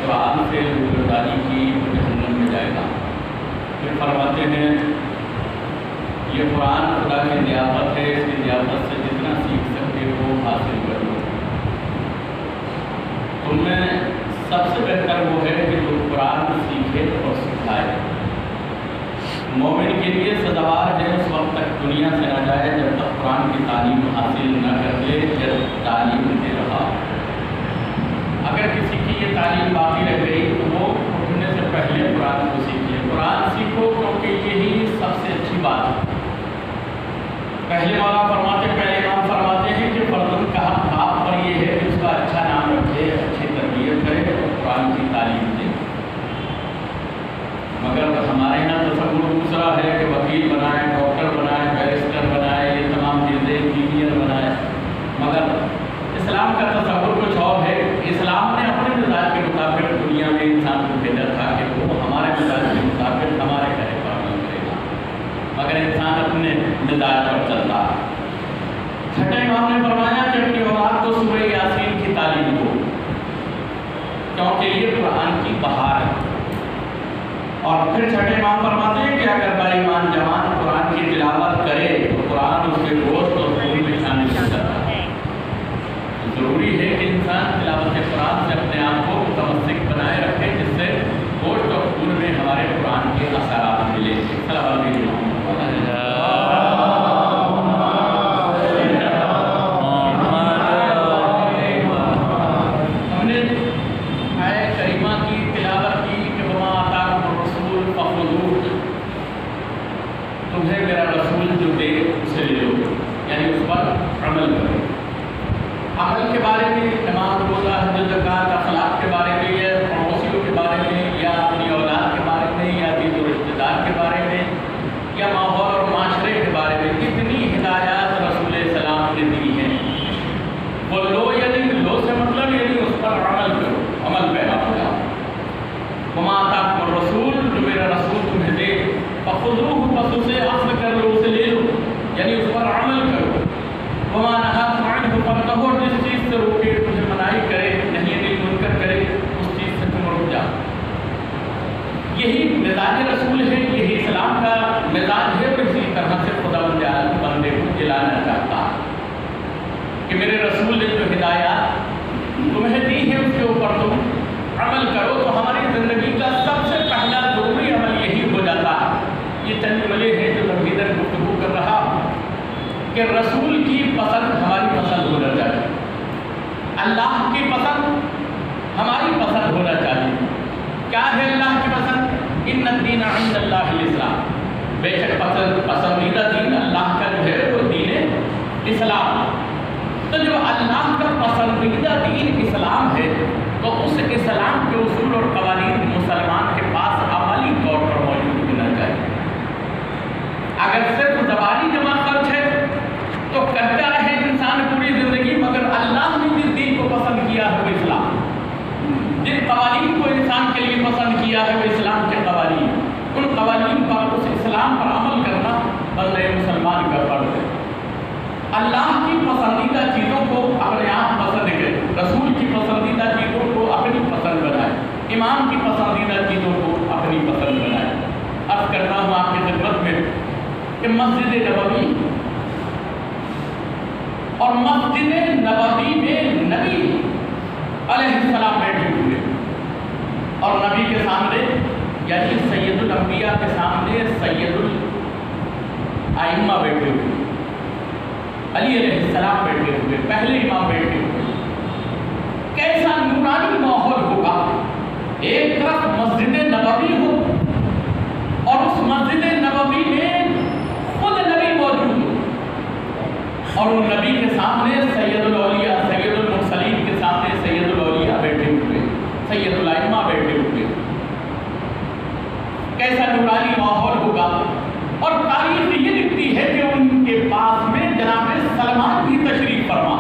قرآن سے روزگاری کی جہنم میں جائے گا۔ پھر فرماتے ہیں یہ قرآن خدا کی ضیافت ہے، اس کی ضیافت سے جتنا سیکھ سکتے ہو حاصل کر لو۔ تم میں سب سے بہتر وہ ہے کہ جو قرآن سیکھے اور سکھائے۔ مومن کے لیے سزاوار ہے اس وقت تک دنیا سے نہ جائے جب تک قرآن کی تعلیم حاصل نہ کر لے، جب تعلیم دے رہا۔ اگر کسی کی یہ تعلیم باقی رہ گئی تو وہ اٹھنے سے پہلے قرآن کو سیکھے۔ قرآن سیکھو کیونکہ یہی سب سے اچھی بات ہے۔ پہلے مولا پہلے امام فرماتے ہیں کہ فرزند کا حق آپ پر یہ ہے کہ اس کا اچھا نام رکھے، اچھی تربیت کرے اور قرآن کی تعلیم دے۔ مگر ہمارے یہاں تصور دوسرا ہے کہ وکیل بنائے، ڈاکٹر بنائے، بیرسٹر بنائے، یہ تمام چیزیں انجینئر بنائے۔ مگر اسلام کا تصور کچھ اور ہے۔ اسلام نے اپنے مزاج کے مطابق دنیا میں انسان کو بھیجا تھا کہ وہ ہمارے مزاج کے مطابق ہمارے کہے پر عمل کرے گا، مگر انسان اپنے مزاج پر چلتا ہے۔ چھٹے امام نے فرمایا کہ اپنی اولاد کو سورہ یاسین کی تعلیم دو، کیونکہ یہ قرآن کی بہار ہے۔ اور پھر چھٹے امام فرماتے ہیں کہ اگر با ایمان جوان قرآن کی تلاوت کرے تو قرآن اس کے گوشت اور خون میں شامل ہو جاتا ہے۔ ضروری ہے کہ انسان تلاوت قرآن سے اپنے آپ کو متمسک بنائے رکھے، جس سے گوشت اور خون میں ہمارے قرآن کے اثرات ملے۔ ہم نے آیہ کریمہ کی تلاوت کی کہ وما آتاکم الرسول فخذوہ، تمہیں میرا رسول جو دے اسے لے لو، یعنی اس پر عمل کرو۔ عمل کے بارے میں نماز، روزہ، حج، زکوٰۃ، اخلاق کے بارے میں یا پڑوسیوں کے بارے میں یا اپنی اولاد کے بارے میں یا عزیز و رشتہ دار کے بارے میں یا ماحول اور معاشرے کے بارے میں اتنی ہدایات رسول السلام نے دی ہیں۔ وہ لو یعنی لو سے مطلب یعنی اس پر عمل کرو، عمل پیدا ہو جاؤ۔ وما آتاکم الرسول، جو میرا رسول تمہیں دے، فخذوہ، بس اسے اخذ کر لو، اسے لے لو، یعنی اس پر عمل کرو۔ وما نہاکم عنہ فانتہوا، جس چیز سے روکے تمہیں منائی کرے، نہیں منکر کرے، اس چیز سے تم رک جاؤ۔ یہی مزاج رسول ہے، یہی اسلام کا مزاج ہے، اور اسی طرح سے خدا بندے کو جلانا چاہتا ہے کہ میرے رسول نے جو ہدایات تمہیں دی ہے اس کے اوپر تم عمل کرو۔ تو ہماری زندگی کا سب سے پہلا ضروری عمل یہی ہو جاتا ہے۔ یہ چند جملے ہیں جو تمہیدن گفتگو کر رہا کہ رسول کی پسند ہماری پسند ہونا چاہیے، اللہ کی پسند ہماری پسند ہونا چاہیے۔ کیا ہے اللہ کی پسند؟ ان الدین عند اللہ الاسلام، بے شک پسندیدہ دین اللہ کا جو ہے وہ دین اسلام۔ تو جو اللہ کا پسندیدہ دین اسلام ہے تو اس اسلام کے اصول اور قوانین مسلمان کے پاس عملی طور پر موجود ہونا چاہیے۔ اگر صرف زبانی جمع خرچ ہے تو کرتا رہے انسان پوری زندگی، مگر اللہ نے جس دین کو پسند کیا ہے وہ اسلام، جن قوانین کو انسان کے لیے پسند کیا ہے وہ اسلام کے قوانین، ان قوانین پر، اس اسلام پر عمل کرنا بندے مسلمان کا فرض ہے۔ اللہ کی پسندیدہ چیزوں کو اپنے آپ پسند کرے، رسول کی پسندیدہ چیزوں کو اپنی پسند بنائے، امام کی پسندیدہ چیزوں کو اپنی پسند بنائے۔ عرض کرتا ہوں آپ کی خدمت میں کہ مسجد نبوی اور مسجد نبوی میں نبی علیہ السلام بیٹھے ہوئے، اور نبی کے سامنے یعنی سید الانبیاء کے سامنے سید الائمہ بیٹھے ہوئے، علی علیہ السلام بیٹھے ہوئے، پہلے امام بیٹھے ہوئے۔ کیسا نورانی ماحول ہوگا، ایک طرف مسجد نبوی ہو اور اس مسجد نبوی میں خود نبی موجود ہو، اور ان نبی کے سامنے سید الاولیاء، سید المرسلین کے سامنے سید الاولیاء بیٹھے ہوئے، سید الائمہ بیٹھے ہوئے۔ کیسا نورانی ماحول ہوگا۔ اور تاریخ یہ لکھتی ہے کہ ان کے پاس میں جناب سلمان بھی تشریف فرما،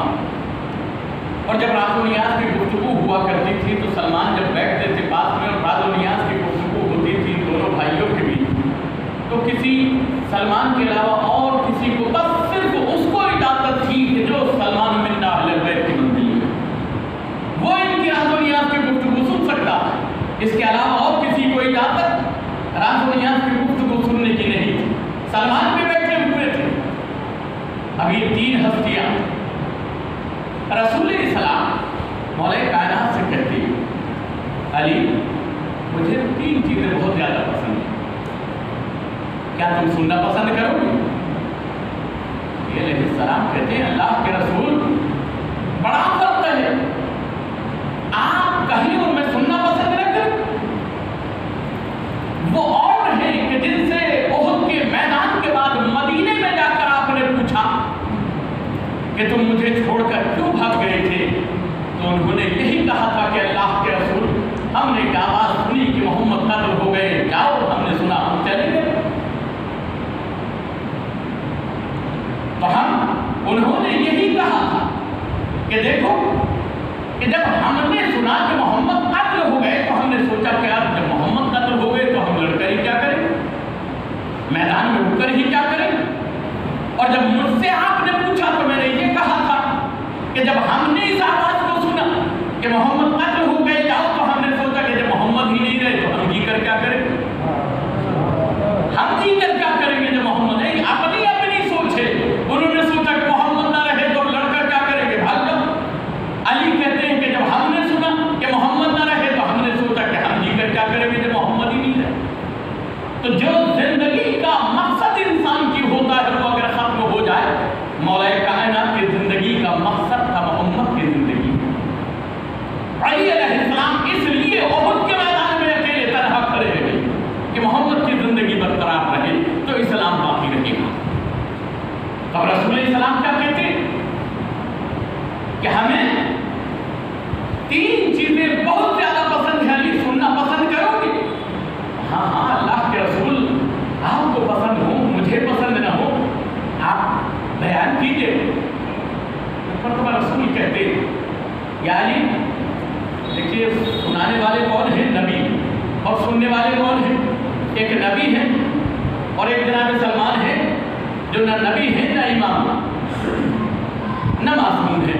اور جب راز و نیاز کی گفتگو ہوا کرتی تھی تو سلمان جب بیٹھتے تھے پاس میں اور راز و نیاز کی گفتگو ہوتی تھی دونوں بھائیوں کے بیچ، تو کسی سلمان کے علاوہ اور کسی کو بس صرف اس کو اجازت تھی کہ جو سلمان من اہل بیت کی منزل ہے وہ ان کی راز و نیاز کی گفتگو سن سکتا، اب یہ تین ہستیاں رسول السلام مولا کائنات سے کہتی ہیں علی مجھے تین چیزیں بہت زیادہ پسند ہیں، کیا تم سننا پسند کرو گے؟ یہ علیہ السلام کہتے ہیں اللہ کے رسول بڑا فرق ہے، آپ کہیں اور میں سننا پسند نہ کروں؟ وہ اور ہیں کہ جن سے احد کے میدان کے بعد مدینے میں جا کر آپ نے پوچھا کہ تم مجھے چھوڑ کر کیوں بھاگ گئے تھے، تو انہوں نے یہی کہا تھا کہ اللہ کے رسول ہم نے ایک آواز سنی کہ محمد قتل ہو گئے، جاؤ، ہم نے سنا، ہم چلے گئے۔ تو انہوں نے یہی کہا تھا کہ دیکھو کہ جب ہم نے سنا کہ محمد قتل ہو گئے تو ہم نے سوچا کہ یار جب محمد قتل ہو گئے تو ہم لڑ کر ہی کیا کریں، میدان میں رک کر ہی کیا کریں؟ اور جب مجھ سے آپ نے پوچھا تو میں نے یہ کہا تھا کہ جب ہم نے اس آواز کو سنا کہ محمد قتل ہو گئے جاؤ تو ہم نے سوچا کہ جب محمد ہی نہیں رہے تو ہم جی کر کیا کریں، ہم جی کر کیا کریں گے جب محمد نہیں، اپنی اپنی سوچ ہے، انہوں نے سوچا کہ محمد نہ رہے تو لڑ کر کیا کریں گے، بھاگ جاؤ۔ علی کہتے ہیں کہ جب ہم نے سنا کہ محمد نہ رہے تو ہم نے سوچا کہ ہم جی کر کیا کریں گے جب محمد ہی نہیں رہے۔ تو جو زندگی کا مقصد انسان کی ہوتا ہے وہ اگر ختم ہو جائے، مولا کائنات کی زندگی کا مقصد تھا محمد کی زندگی۔ علی علیہ السلام اس لیے احد کے میدان میں اکیلے تنہا کھڑے رہے کہ محمد کی زندگی برقرار رہے تو اسلام باقی رہے گا۔ اب رسول السلام کیا کہتے ہیں کہ ہمیں تین چیزیں بہت زیادہ پسند ہیں، علی سننا پسند کرو گے؟ ہاں ہاں اللہ کے رسول آپ کو پسند ہو مجھے پسند نہ ہو آپ بیان کیجئے۔ مرتبہ رسول کہتے ہیں یا علی دیکھیے سنانے والے کون ہیں؟ نبی، اور سننے والے کون ہیں؟ ایک نبی ہے اور ایک جناب سلمان ہے جو نہ نبی ہے نہ امام نہ معصوم ہے،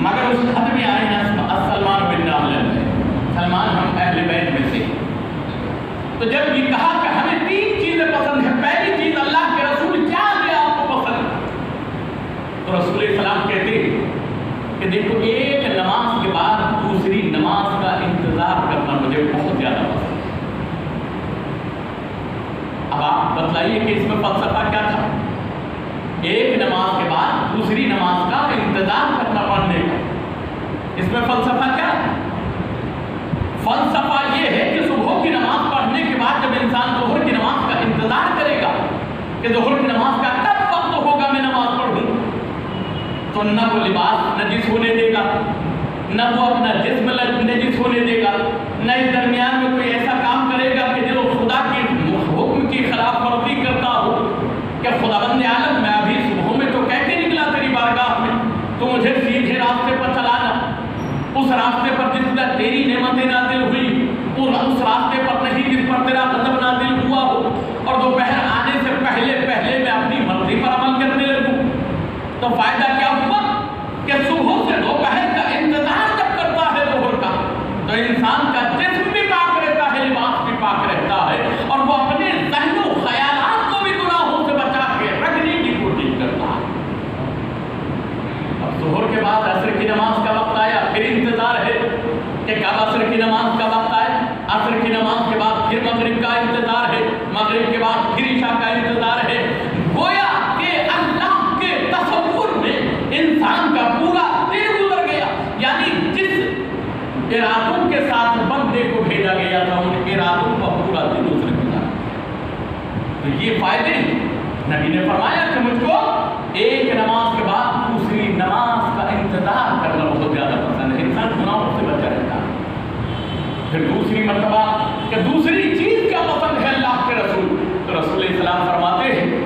مگر اس حد میں آئے ہیں سلمان بن اہل، سلمان ہم اہل بیت میں سے۔ تو جب یہ کہا کہ ہمیں تین چیزیں پسند ہیں، پہلی چیز اللہ کے رسول کیا ہے آپ کو پسند، تو رسول السلام کہتے ہیں کہ دیکھو ایک نماز کے بعد دوسری نماز کا انتظار کرنا مجھے بہت زیادہ پسند ہے۔ اب آپ بتلائیے کہ اس میں فلسفہ کیا تھا؟ ایک نماز کے بعد دوسری نماز کا انتظار کرنا پڑھنے کا، اس میں فلسفہ کیا ہے؟ فلسفہ یہ ہے کہ صبح کی نماز پڑھنے کے بعد جب انسان ظہر کی نماز کا انتظار کرے گا کہ ظہر کی نماز کا کب وقت ہوگا میں نماز پڑھوں، تو نہ وہ لباس نجس ہونے دے گا، نہ وہ اپنا جسم نجس ہونے دے گا، نہ اس درمیان میں کوئی ایسا کام کرے گا کہ جو خدا کی حکم کی خلاف ورزی کرتا ہو کہ خداوند عالم میں ابھی صبح میں تو کہہ کے نکلا تیری بارگاہ میں، تو مجھے سیدھے راستے پر چلانا، اس راستے پر جس پر تیری نعمتیں نازل ہوئی اس راستے پر نہیں جس پر تیرا غضب نازل ہوا ہو، اور دوپہر آنے سے پہلے میں اپنی مرضی پر عمل کرنے لگوں، تو فائدہ کیا ہوا کہ صبح سے دوپہر کا انتظار جب کرتا ہے ظہر کا تو انسان کا جسم بھی پاک رہتا ہے، لباس بھی پاک رہتا ہے، اور وہ اپنے ذہن و خیالات کو بھی گناہوں سے بچا کے رکھنے کی کوشش کرتا ہے۔ اب ظہر کے بعد عصر کی نماز کا وقت آیا، پھر انتظار ہے کہ کب عصر کی نماز کا وقت آئے، عصر کی نماز کے بعد پھر مغرب کا انتظار ہے، مغرب کے بعد پھر عشاء کا انتظار ہے۔ گویا کہ اللہ کے تصور میں انسان کا پورا دن گزر گیا، یعنی جس ارادوں کے ساتھ بندے کو بھیجا گیا تھا ان ارادوں کا پورا دن گزر گیا۔ تو یہ فائدے نبی نے فرمایا کہ مجھ کو ایک نماز کے بعد دوسری نماز کا انتظار کرنا بہت زیادہ پسند ہے، انسان گناہوں سے بچا رہتا ہے۔ پھر دوسری مرتبہ کہ دوسری چیز کیا پسند ہے اللہ کے رسول، تو رسول السلام فرماتے ہیں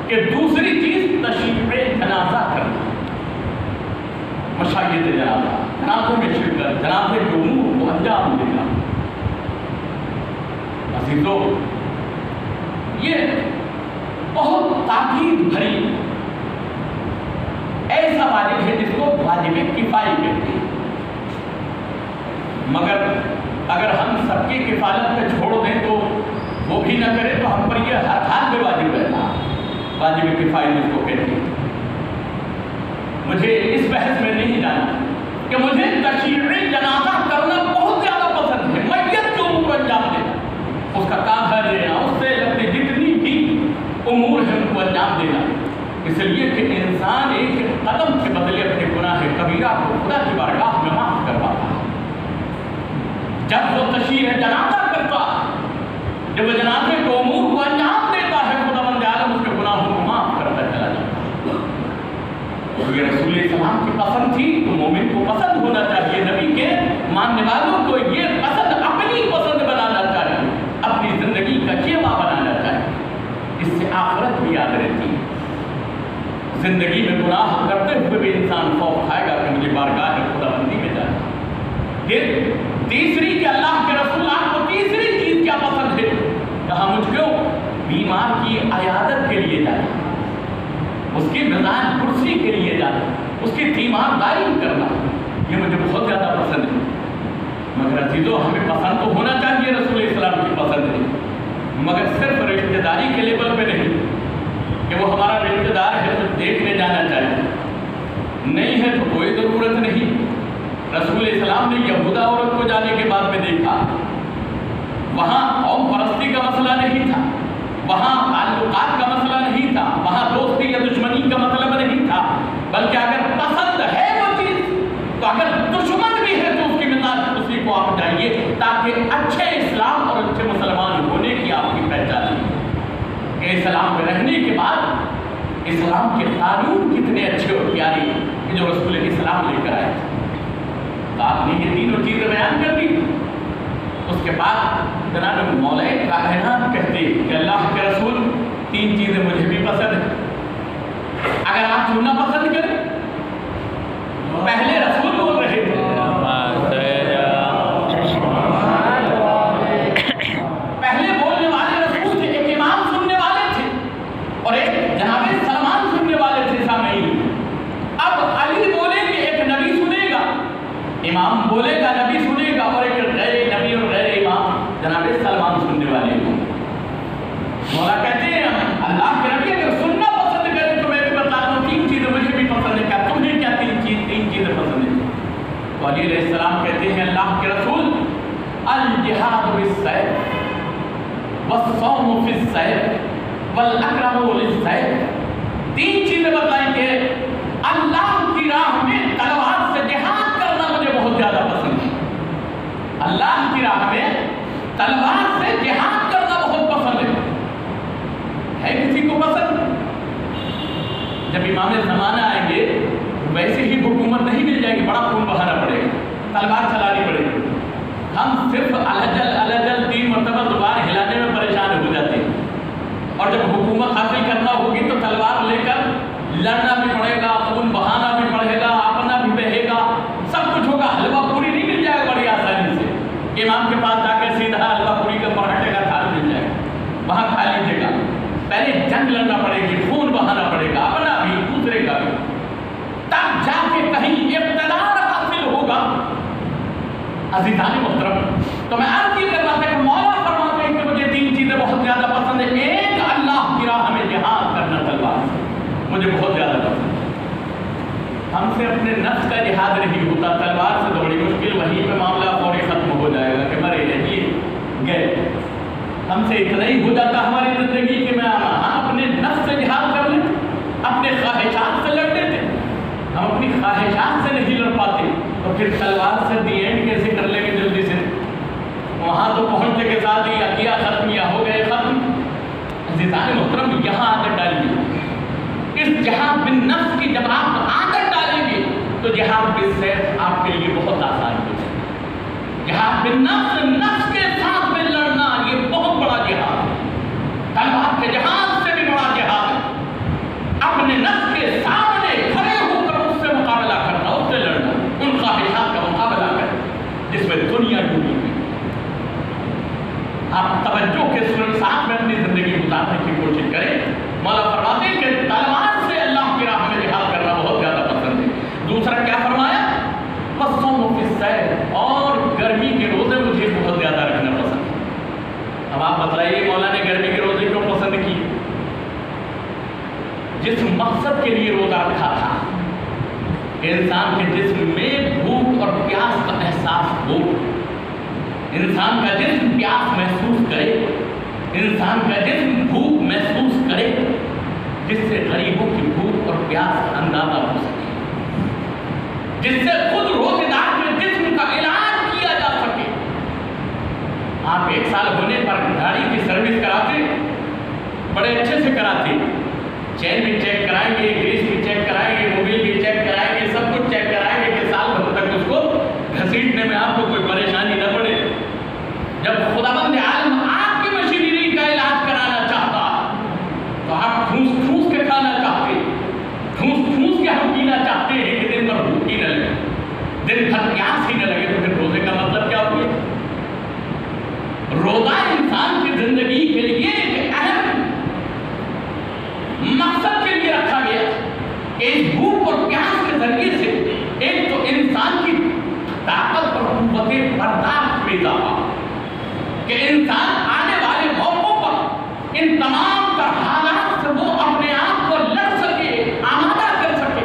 کہ دوسری چیز تشییع جنازہ کرنا، مشاہد جنازہ، جنازوں میں شرکت، جنازے کے امور کو انجام دینا۔ عزیزو یہ بہت تاکید بھری ایسا واجب ہے جس کو واجب کفائی کہتے ہیں، مگر اگر ہم سب کی کفالت پہ چھوڑ دیں تو وہ بھی نہ کرے تو ہم پر یہ ہر حال میں واجب رہتا، واجب کفائی جس کو کہتے ہیں۔ مجھے اس بحث میں نہیں جانا کہ مجھے تشییع جنازہ کرنا بہت زیادہ پسند ہے، میت کو امور انجام دینا، اس کا کاغذ لینا، اس سے اپنی جتنی بھی امور ہیں ان کو انجام دینا، اس لیے کہ انسان ایک قدم کے بدلے اپنے گناہ کبیرہ کو خدا کی بارگاہ میں معاف کر پاتا ہے۔ جب وہ تشییع جنازہ کرتا ہے، جب وہ جنازے کو امور کو انجام دیتا ہے، خداوند عالم اس کے گناہوں کو معاف کرتا چلا جاتا ہے۔ اور یہ رسول السلام کی پسند تھی تو مومن کو پسند ہونا چاہیے، نبی کے ماننے والوں کو یہ پسند اپنی پسند بنانا چاہیے، اپنی زندگی کا شیوا بنانا چاہیے، اس سے آخرت بھی یاد رہتی ہے۔ زندگی میں گناہ کرتے ہوئے بھی انسان خوف کھائے گا کہ مجھے بارگاہ خداوندی میں جانا۔ پھر تیسری کہ اللہ کے رسول آپ کو تیسری چیز کیا پسند ہے؟ کہا مجھ کو بیمار کی عیادت کے لیے جانا، اس کی مزاج کرسی کے لیے جانا، اس کی تیمارداری کرنا، یہ مجھے بہت زیادہ پسند ہے۔ مگر عزیزو ہمیں پسند تو ہونا چاہیے رسول اسلام کی پسند ہے، مگر صرف رشتہ داری کے لیول پہ نہیں کہ وہ ہمارا رشتہ دار ہے تو دیکھنے جانا چاہیے، نہیں ہے تو کوئی ضرورت نہیں۔ رسول اسلام نے یہودہ عورت کو جانے کے بعد میں دیکھا، وہاں قوم پرستی کا مسئلہ نہیں تھا، وہاں تعلقات کا مسئلہ نہیں تھا، وہاں دوستی یا دشمنی کا مطلب نہیں تھا، بلکہ اگر پسند ہے وہ چیز تو اگر دشمن بھی ہے تو اس کی مزاج اسی کو آپ جائیے، تاکہ اچھے اسلام اور اچھے مسلمان ہونے کی آپ کی پہچان ہے کہ اسلام میں رہنے کے بعد اسلام کے قانون کتنے اچھے اور پیارے کہ جو رسول اسلام لے کر آئے تھے۔ تو آپ نے یہ تینوں چیزیں بیان کر دی۔ اس کے بعد جناب مولا کائنات کہتے کہ اللہ کے رسول تین چیزیں مجھے بھی پسند ہیں، اگر آپ سننا پسند کریں، پہلے رسول بول رہے تھے، پہلے بولنے والے رسول تھے، ایک امام سننے والے تھے اور ایک جناب سلمان سننے والے تھے سامعین۔ اب علی بولیں گے ایک نبی سنے گا، امام بولے گا نبی سنے گا، اور ایک غیر نبی اور غیر امام جناب سلمان سننے والے ہوں۔ مولا کہتے ہیں اللہ کے نبی اگر سننا پسند کریں تو میں بھی بتا دوں تین چیزیں مجھے بھی پسند ہے، کیا تمہیں کیا تین چیزیں پسند ہیں؟ تو علی علیہ السلام کہتے ہیں اللہ کے رسول الجہاد بالسیف والصوم فی السیف والاکرم للسیف، تین چیزیں بتائیں کہ اللہ کی راہ میں تلوار سے جہاد کرنا مجھے بہت زیادہ پسند ہے، اللہ کی راہ میں تلوار سے جہاد کرنا بہت پسند ہے کسی کو پسند؟ جب امام زمانہ آئیں گے ویسے ہی حکومت نہیں مل جائے گی، بڑا خون بہانا پڑے گا، تلوار چلانی پڑے گی، ہم صرف الجل 3 مرتبہ دوبارہ ہلانے میں پریشان ہو جاتے ہیں، اور جب حکومت حاصل کرنا ہوگی تو تلوار لے کر لڑنا بھی پڑے گا، خون بہانا بھی پڑے گا، اپنا بھی بہے گا، سب کچھ ہوگا، حلوہ پوری نہیں مل جائے گا بڑی آسانی سے، امام کے پاس جا کے سیدھا حلوہ پوری کا پراٹھے کا تھال مل جائے گا، وہاں کھا لیجیے گا، پہلے جنگ لڑنا پڑے گی، خون بہانا پڑے گا، اپنا بھی دوسرے کا بھی، تب جا کے کہیں اقتدار حاصل ہوگا۔ عزیزان محترم، تو میں عرض یہ کرنا تھا کہ مولا فرماتے ہیں کہ مجھے تین چیزیں بہت زیادہ پسند ہیں، ایک اللہ کی راہ میں جہاد کرنا تلوار سے مجھے بہت زیادہ پسند ہے۔ ہم سے اپنے نفس کا جہاد نہیں ہوتا، تلوار سے تو بڑی مشکل، وہیں پہ معاملہ فوری ختم ہو جائے گا کہ مرے جی گئے، ہم سے اتنا ہی ہو جاتا ہماری زندگی کہ ہم اپنے نفس سے جہاد کر لیتے، اپنے خواہشات سے لڑ لیتے، ہم اپنی خواہشات سے نہیں لڑ پاتے تو پھر تلوار سے دی اینڈ کیسے کر لیں گے جلدی سے؟ وہاں تو پہنچنے کے ساتھ ہی عقیہ ختم یا ہو گئے ختم۔ عزیزان محترم، یہاں عادت ڈالیے، اس جہاد بالنفس کی جب آپ عادت ڈالیں گے تو جہاد بالسیف آپ کے لیے بہت آسان ہو جائے گا۔ جہاد بالنفس، نفس کے ساتھ میں لڑنا یہ بہت بڑا جہاد ہے، تلوار کے جہاد سے بھی بڑا جہاد ہے، اپنے نفس کے سامنے کھڑے ہو کر اس سے مقابلہ کرنا، اس سے لڑنا، ان خواہشات کا مقابلہ کرنا جس میں دنیا ڈوبی ہوئی۔ آپ توجہ کے ساتھ میں اپنی زندگی گزارنے کی کوشش کریں۔ مولا فرماتے ہیں کہ تلوار سے اللہ کی راہ میں جہاد کرنا بہت زیادہ پسند ہے۔ دوسرا کیا فرمایا؟ والصوم فی السیف، اور گرمی کے روزے مجھے بہت زیادہ رکھنا پسند ہے۔ اب آپ بتائیے مولا نے گرمی کے روزے کیوں پسند کی؟ جس مقصد کے لیے روزہ رکھا تھا کہ انسان کے جسم میں بھوک اور پیاس کا احساس ہو، انسان کا جسم پیاس محسوس کرے، انسان کا جسم بھوک محسوس کرے، جس سے غریبوں کی بھوک اور پیاس کا اندازہ ہو سکے، جس سے خود روزے دار کے جسم کا علاج کیا جا سکے۔ آپ 1 سال ہونے پر گاڑی کی سروس کراتے، بڑے اچھے سے کراتے، چین بھی چیک کرائیں گے، گریس بھی چیک کرائیں گے، موبل بھی چیک کرائیں گے، سب کچھ چیک کرائیں گے کہ سال بھر تک اس کو گھسیٹنے میں آپ کو کوئی پریشانی نہ پڑے۔ جب خداوند عالم آپ کی مشینری کا علاج کرانا چاہتا تو آپ ٹھوس ٹھوس کے کھانا چاہتے، ٹھوس ٹھوس کے ہم پینا چاہتے ہیں کہ دن بھر بھوک ہی نہ لگے، دن بھر پیاس ہی نہ لگے، تو پھر روزے کا مطلب کیا ہوئی؟ روزہ انسان کی زندگی کے لیے ایک اہم مقصد کے لیے رکھا گیا کہ اس بھوک اور پیاس کے ذریعے سے ایک تو انسان کی طاقت اور قوت برداشت میں اضافہ، کہ انسان آنے والے موقعوں پر ان تمام تر حالات سے وہ اپنے آپ کو لڑ سکے، آمادہ کر سکے،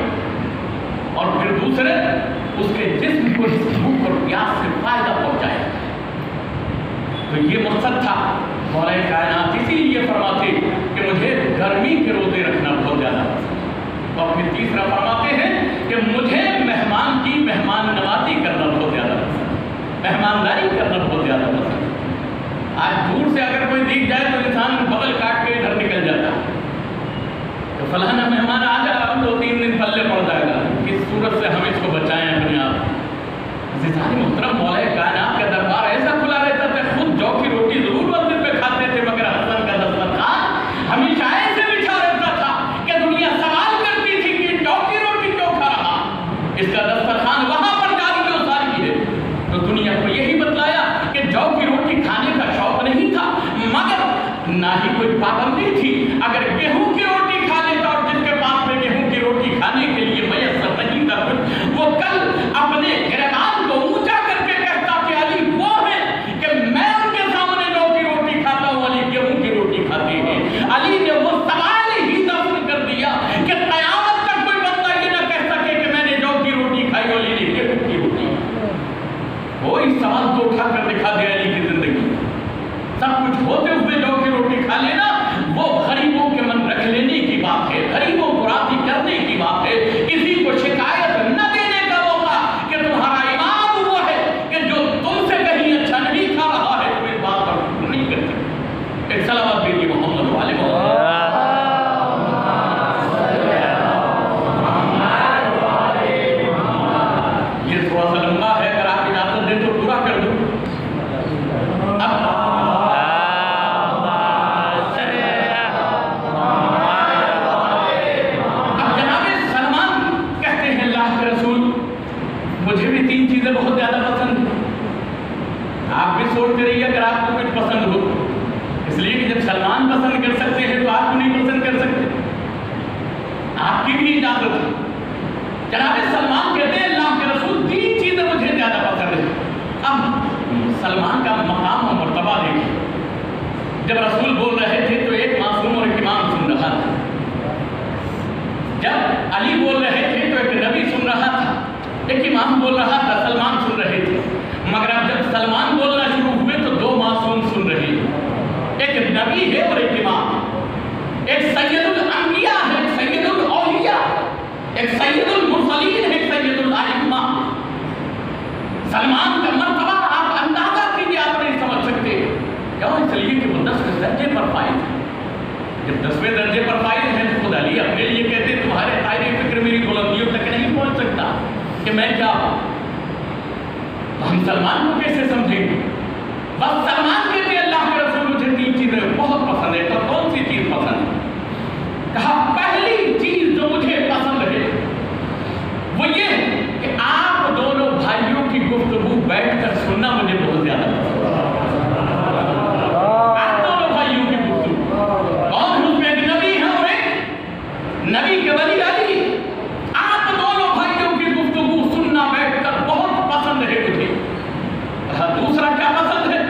اور پھر دوسرے اس کے جسم کو اس بھوک اور پیاس سے فائدہ پہنچائے۔ تو یہ مقصد تھا مولا کائنات، اسی لیے فرماتے کہ مجھے گرمی کے روزے رکھنا بہت زیادہ پسند ہے، اور پھر تیسرا فرماتے ہیں کہ مجھے مہمان کی مہمان نوازی کرنا بہت زیادہ پسند ہے، مہمانداری کرنا بہت زیادہ پسند ہے۔ آج دور سے اگر کوئی دیکھ جائے تو انسان بغل کاٹ کے ادھر نکل جاتا ہے کہ فلانا مہمان آ جائے، اب 2-3 دن پلے پڑ جائے گا، کس صورت سے ہم اس کو بچائیں اپنے آپ۔ عزیزان محترم، مولا کائنات کا دربار ایسا کھلا رہتا تھا، خود جو کی روٹی ضرور مسجد پہ کھاتے تھے، مگر حسن کا دسترخوان ہمیشہ ایسے بچھا رہتا تھا کہ دنیا سوال کرتی تھی کہ جو کی روٹی کیوں کھا رہا، اس کا دسترخوان وہاں پر جاری کیوں ساری ہے؟ تو دنیا کو یہی بتلایا کہ جو کی روٹی کھانے کا شوق نہیں تھا، مگر نہ ہی کوئی پابندی تھی، اگر گیہوں کی روٹی کھا لیتا اور جس کے پاس میں گیہوں کی روٹی کھانے کے لیے میسر نہیں تھا کچھ، وہ کل اپنے گریبان کو اونچا کر کے کہتا کہ علی وہ ہے کہ میں ان کے سامنے جو کی روٹی کھاتا ہوں، علی گیہوں کی روٹی کھاتے ہیں۔ علی نے وہ سوال ہی دفن کر دیا کہ قیامت تک کوئی بندہ یہ نہ کہہ سکے کہ میں نے جو کی روٹی کھائی، علی نے گیہوں کی روٹی۔ کوئی سوال تو اٹھا کر دکھا دے علی کی زندگی، سب کچھ ہوتے ہوئے جو کی روٹی کھا لینا، وہ غریبوں کے من رکھ لینے کی بات ہے، غریبوں کو راضی کرنے کی بات ہے، کسی کو شکایت نہ دینے کا موقع کہ تمہارا امام وہ ہے کہ جو تم سے کہیں اچھا نہیں کھا رہا ہے، تم اس بات پر نہیں کرتے۔ ایک صلوات بھیجیے محمد والے محمد۔ یہ تھوڑا سا لمبا ہے، اگر آپ اجازت دیں تو پورا کر دوں۔ مجھے بھی 3 چیزیں بہت زیادہ پسند ہیں، آپ بھی سوچتے رہیے اگر آپ کو کچھ پسند ہو، اس لیے کہ جب سلمان پسند کر سکتے ہیں تو آپ کو نہیں پسند کر سکتے، آپ کی بھی اجازت ہے۔ جناب سلمان کہتے ہیں اللہ کے رسول 3 چیزیں مجھے زیادہ پسند ہیں۔ اب سلمان کا مقام و مرتبہ دیکھیں، جب رسول بول رہے تھے تو ایک معصوم اور ایک امام سن رہا تھا، جب علی بول رہے تھے تو ایک نبی سن رہا تھا، ایک امام بول رہا تھا، سلمان سن رہے تھے، مگر اب جب سلمان بولنا شروع ہوئے تو 2 معصوم سن رہے ہیں، ایک نبی ہے اور ایک امام، ایک سید الانبیاء ہے، ایک سید الاولیاء، ایک سید المرسلین ہے، ایک سید الائمہ۔ سلمان کا مرتبہ آپ اندازہ کیجیے، آپ نہیں سمجھ سکتے، کیوں؟ اس لیے کہ وہ 10ویں درجے پر فائز ہیں۔ جب 10ویں درجے پر فائز ہیں تو خود علی اپنے لیے کہتے ہیں تمہارے دائرے فکر میری بلندیوں تک نہیں پہنچ سکتا کہ میں کیا ہوں، تو ہم سلمان کو کیسے سمجھیں گے؟ بس سلمان کہتے ہیں اللہ کے رسول مجھے 3 چیزیں بہت پسند ہے۔ تو کون سی چیز پسند ہے؟ کہا پہلی چیز جو مجھے پسند ہے وہ یہ ہے کہ آپ دونوں بھائیوں کی گفتگو بیٹھ کر سننا مجھے بہت زیادہ پسند ہے۔ آپ دونوں بھائیوں کی گفتگو، اور اس میں ایک نبی ہے اور ایک نبی کے ولی علی، آپ دونوں بھائیوں کی گفتگو سننا بیٹھ کر بہت پسند ہے مجھے۔ دوسرا کیا پسند ہے؟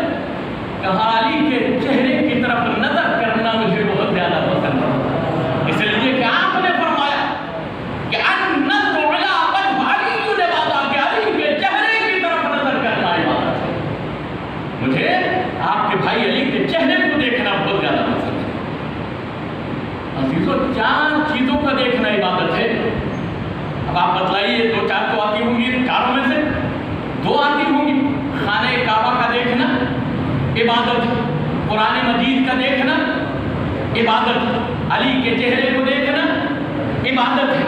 اب آپ بتلائیے 2-4 تو آتی ہوں گی، چاروں میں سے 2 آتی ہوں گی۔ خانہ کعبہ کا دیکھنا عبادت ہے، قرآن مجید کا دیکھنا عبادت ہے، علی کے چہرے کو دیکھنا عبادت ہے،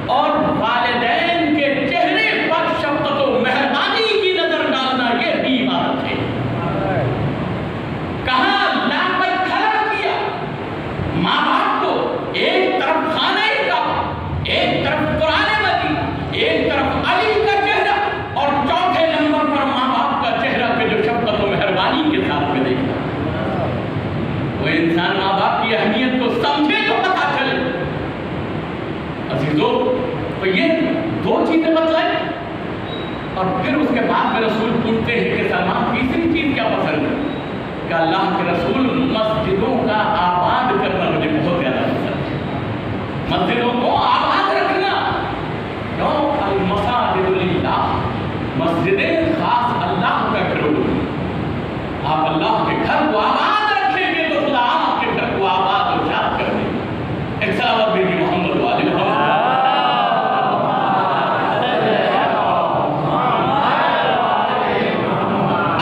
اور والدین کے چہرے پر شفقت و مہربانی کی نظر ڈالنا یہ بھی عبادت ہے۔ کہاں لا کر کھڑا کیا ماں باپ کو، ایک طرف خانہ کعبہ، ایک طرف قرآن مجید، ایک طرف علی کا چہرہ، اور چوتھے نمبر پر ماں باپ کا چہرہ پہ جو شفقت و مہربانی کے ساتھ میں دیکھنا۔ وہ انسان ماں باپ کی اہمیت کو سمجھے تو پتہ چلے۔ عزیزو، تو یہ 2 چیزیں بتلائیں، اور پھر اس کے بعد میں رسول پوچھتے ہیں کہ سلمان تیسری چیز کیا پسند ہے؟ کہ اللہ کے رسول مسجدوں کا آباد کرنا مجھے بہت زیادہ پسند ہے۔ مسجدوں کو آباد رکھنا، المساجد للہ، مسجدیں خاص اللہ کا گھر ہوگی۔ آپ اللہ کے گھر کو آباد رکھیں گے تو خدا آپ کے گھر کو آباد و شاد کر دیں گے۔ ایک سلام بھیجیے محمد والے محمد۔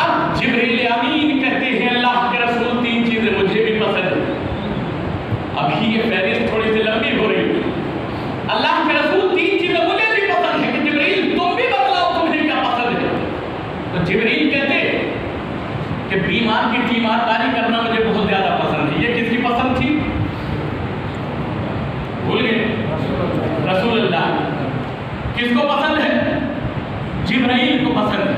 اب جبریل امین کہتے ہیں اللہ کے رسول 3 چیزیں مجھے بھی پسند ہیں۔ ابھی یہ فہرست تھوڑی سی لمبی ہو رہی ہے۔ اللہ کے رسول 3 چیزیں مجھے بھی پسند ہے، کہ جبریل تم بھی بتلاؤ تمہیں کیا پسند ہے۔ تو جبریل کہتے کہ بیمار کی تیمارداری کرنا مجھے بہت زیادہ پسند ہے۔ یہ کس کی پسند تھی؟ بھول گئے؟ رسول اللہ۔ کس کو پسند ہے؟ جبرائیل کو پسند ہے۔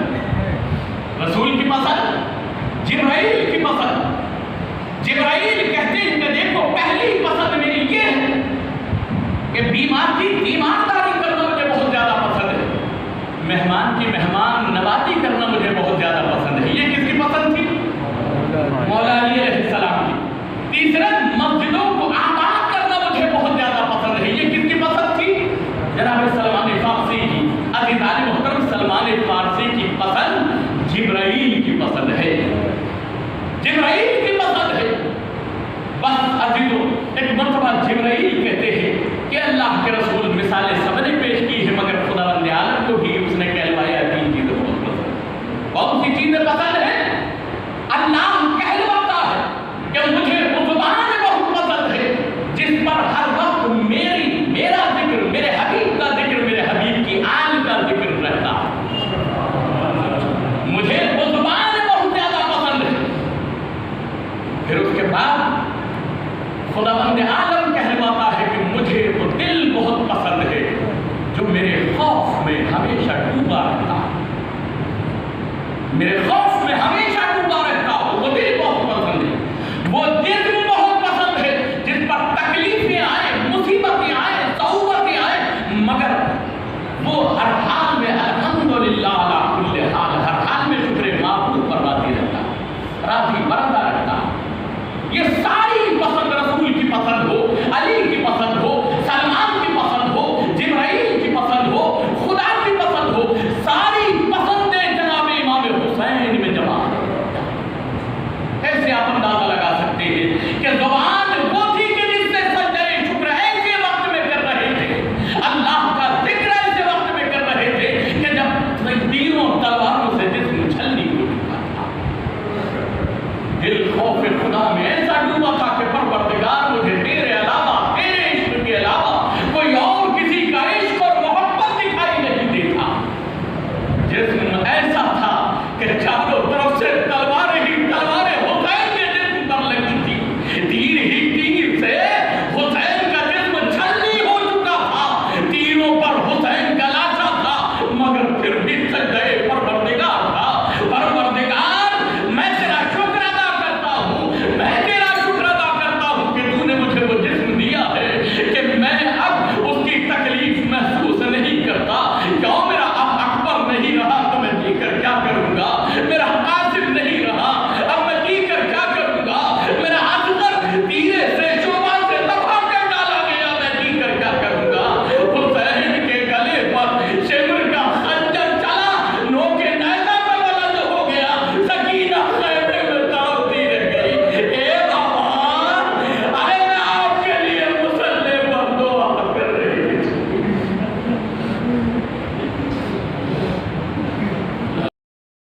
رسول کی پسند، جبرائیل کی پسند۔ جبرائیل کہتے ہیں کہ دیکھو پہلی پسند میری یہ ہے کہ بیمار کی تیمارداری کرنا مجھے بہت زیادہ پسند ہے، مہمان کی مہمان نوازی کرنا مجھے بہت زیادہ پسند ہے۔ یہ کس کی پسند تھی؟ مولا علی علیہ السلام کی۔ تیسرا، مسجدوں کو آباد کرنا مجھے بہت زیادہ پسند ہے۔ یہ کس کی پسند تھی؟ جناب سلمان فارسی کی۔ عزیزان محترم، سلمان فارسی کی پسند جبرائیل کی پسند ہے، جبرائیل کی پسند ہے۔ بس عزیزوں، ایک مرتبہ جبرائیل کہتے ہیں کہ اللہ کے رسول مثالیں سب نے پیش کی ہے، مگر خداوند عالم کو بھی اس نے کہلوایا 3 چیزیں بہت پسند ہیں۔ کون سی چیزیں پسند ہیں؟ اللہ کہلواتا ہے کہ مجھے وہ زبان بہت پسند ہے جس پر ہر وقت میرا ذکر، میرے حبیب کا ذکر، میرے حبیب کی آل کا ذکر رہتا ہے۔ مجھے وہ زبان بہت زیادہ پسند ہے۔ پھر اس کے بعد خداوند عالم کہلواتا ہے کہ مجھے وہ دل بہت پسند ہے جو میرے خوف میں ہمیشہ ڈوبا رہتا ہے، میرے خوف